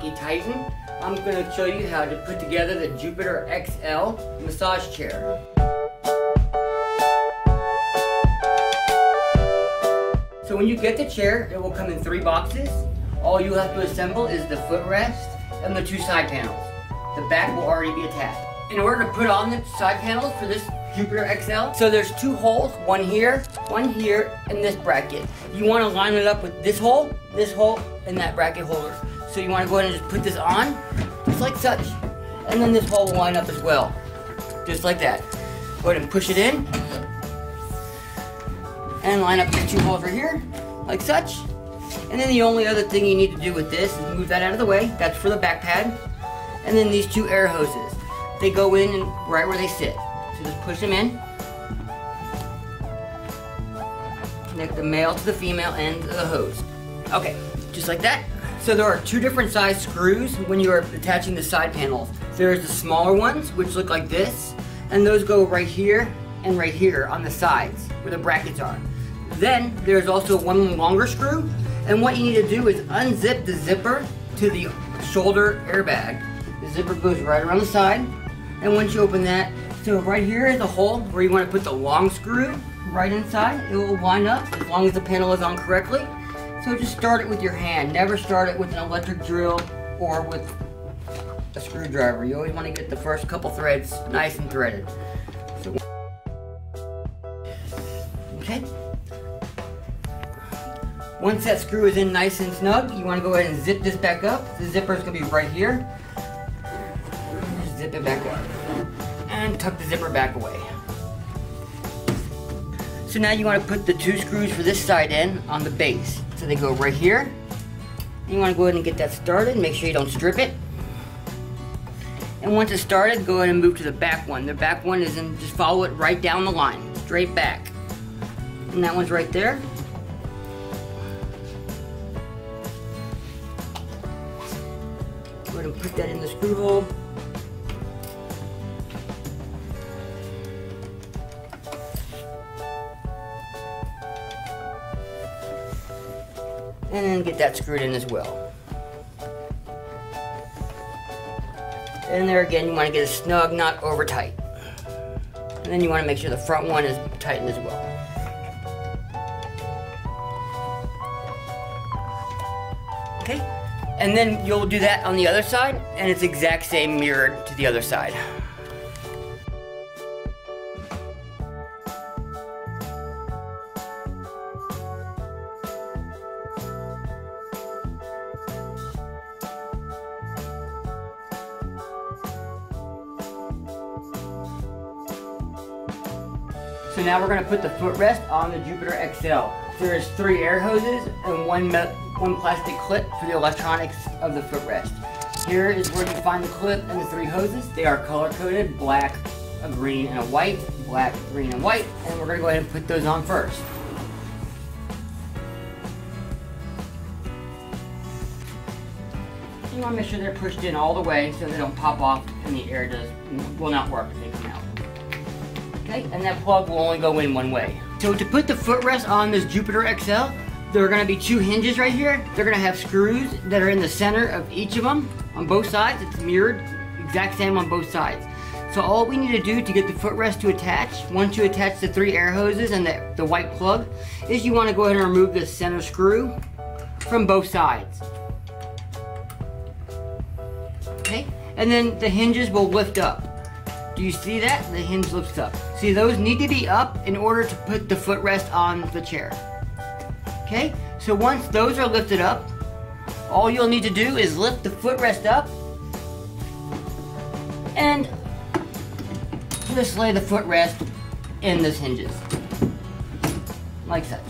Jockey Titan, I'm going to show you how to put together the Jupiter XL massage chair. So when you get the chair, it will come in 3 boxes. All you have to assemble is the footrest and the 2 side panels. The back will already be attached. In order to put on the side panels for this Jupiter XL, so there's 2 holes, one here, and this bracket. You want to line it up with this hole, and that bracket holder. So you want to go ahead and just put this on, just like such. And then this hole will line up as well, just like that. Go ahead and push it in, and line up these 2 holes right here, like such. And then the only other thing you need to do with this is move that out of the way. That's for the back pad. And then these 2 air hoses. They go in and right where they sit. So just push them in. Connect the male to the female end of the hose. Okay, just like that. So there are 2 different size screws when you are attaching the side panels. There's the smaller ones, which look like this, and those go right here and right here on the sides where the brackets are. Then there's also one longer screw, and what you need to do is unzip the zipper to the shoulder airbag. The zipper goes right around the side, and once you open that, so right here is the hole where you want to put the long screw right inside. It will line up as long as the panel is on correctly. So just start it with your hand. Never start it with an electric drill or with a screwdriver. You always want to get the first couple threads nice and threaded. So, okay. Once that screw is in nice and snug, you want to go ahead and zip this back up. The zipper is going to be right here. Just zip it back up. And tuck the zipper back away. So now you want to put the 2 screws for this side in on the base. So they go right here. And you want to go ahead and get that started. Make sure you don't strip it. And once it's started, go ahead and move to the back one. The back one is in, just follow it right down the line, straight back. And that one's right there. Go ahead and put that in the screw hole. And then get that screwed in as well. And there again, you want to get a snug, not over tight. And then you want to make sure the front one is tightened as well. Okay, and then you'll do that on the other side, and it's exact same mirrored to the other side. So now we're going to put the footrest on the Jupiter XL. There's 3 air hoses and one plastic clip for the electronics of the footrest. Here is where you find the clip and the 3 hoses. They are color-coded, black, a green, and a white. Black, green, and white. And we're going to go ahead and put those on first. You want to make sure they're pushed in all the way so they don't pop off and the air will not work if they come out. Okay, and that plug will only go in one way. So to put the footrest on this Jupiter XL, there are going to be 2 hinges right here. They're going to have screws that are in the center of each of them on both sides. It's mirrored, exact same on both sides. So all we need to do to get the footrest to attach, once you attach the 3 air hoses and the white plug, is you want to go ahead and remove the center screw from both sides. Okay, and then the hinges will lift up. Do you see that? The hinge lifts up. See, those need to be up in order to put the footrest on the chair. Okay, so once those are lifted up, all you'll need to do is lift the footrest up and just lay the footrest in those hinges, like such.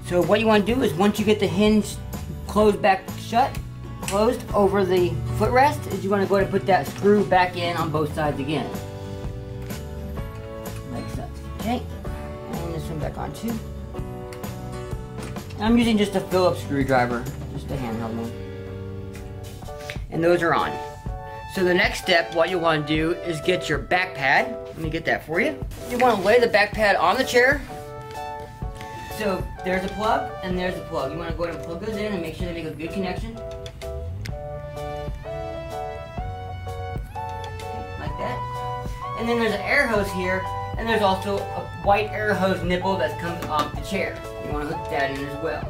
So what you want to do is once you get the hinge closed over the footrest, is you want to go ahead and put that screw back in on both sides again. Like such. Okay. And this one back on too. I'm using just a Phillips screwdriver, just a handheld one. And those are on. So the next step, what you want to do is get your back pad. Let me get that for you. You want to lay the back pad on the chair. So there's a plug and there's a plug. You want to go ahead and plug those in and make sure they make a good connection. And then there's an air hose here, and there's also a white air hose nipple that comes off the chair. You want to hook that in as well.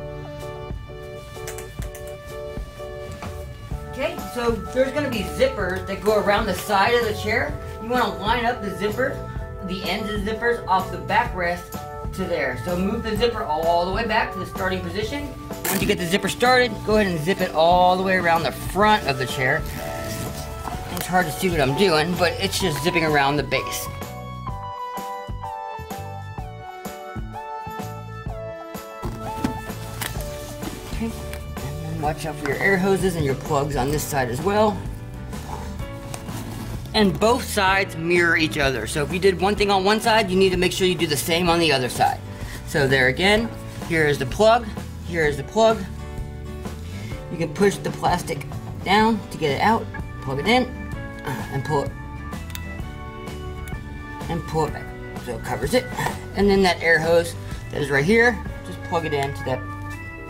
Okay, so there's going to be zippers that go around the side of the chair. You want to line up the zippers, the ends of the zippers off the backrest to there. So move the zipper all the way back to the starting position. Once you get the zipper started, go ahead and zip it all the way around the front of the chair. It's hard to see what I'm doing, but it's just zipping around the base. Okay, and then watch out for your air hoses and your plugs on this side as well. And both sides mirror each other. So if you did one thing on one side, you need to make sure you do the same on the other side. So there again, here is the plug, here is the plug. You can push the plastic down to get it out, plug it in, and pull it back. So it covers it. And then that air hose that is right here, just plug it into that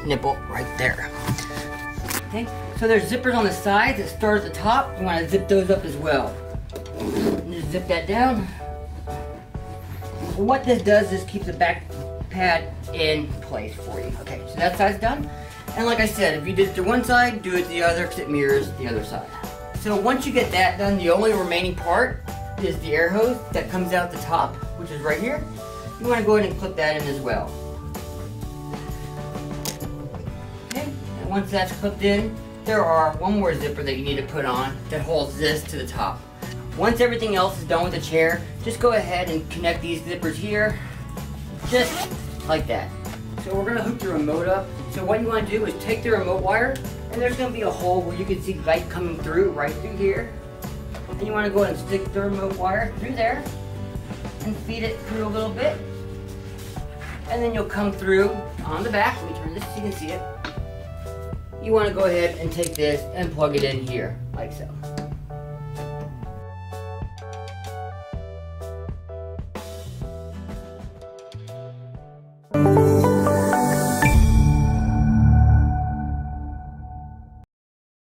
nipple right there. Okay, so there's zippers on the sides that start at the top. You want to zip those up as well. And just zip that down. What this does is keep the back pad in place for you. Okay, so that side's done. And like I said, if you did it to one side, do it to the other because it mirrors the other side. So once you get that done, the only remaining part is the air hose that comes out the top, which is right here. You want to go ahead and clip that in as well. Okay, and once that's clipped in, there are one more zipper that you need to put on that holds this to the top. Once everything else is done with the chair, just go ahead and connect these zippers here, just like that. So we're gonna hook the remote up. So what you wanna do is take the remote wire, and there's gonna be a hole where you can see light coming through, right through here. And you wanna go ahead and stick the remote wire through there, and feed it through a little bit. And then you'll come through on the back. Let me turn this so you can see it. You wanna go ahead and take this and plug it in here, like so.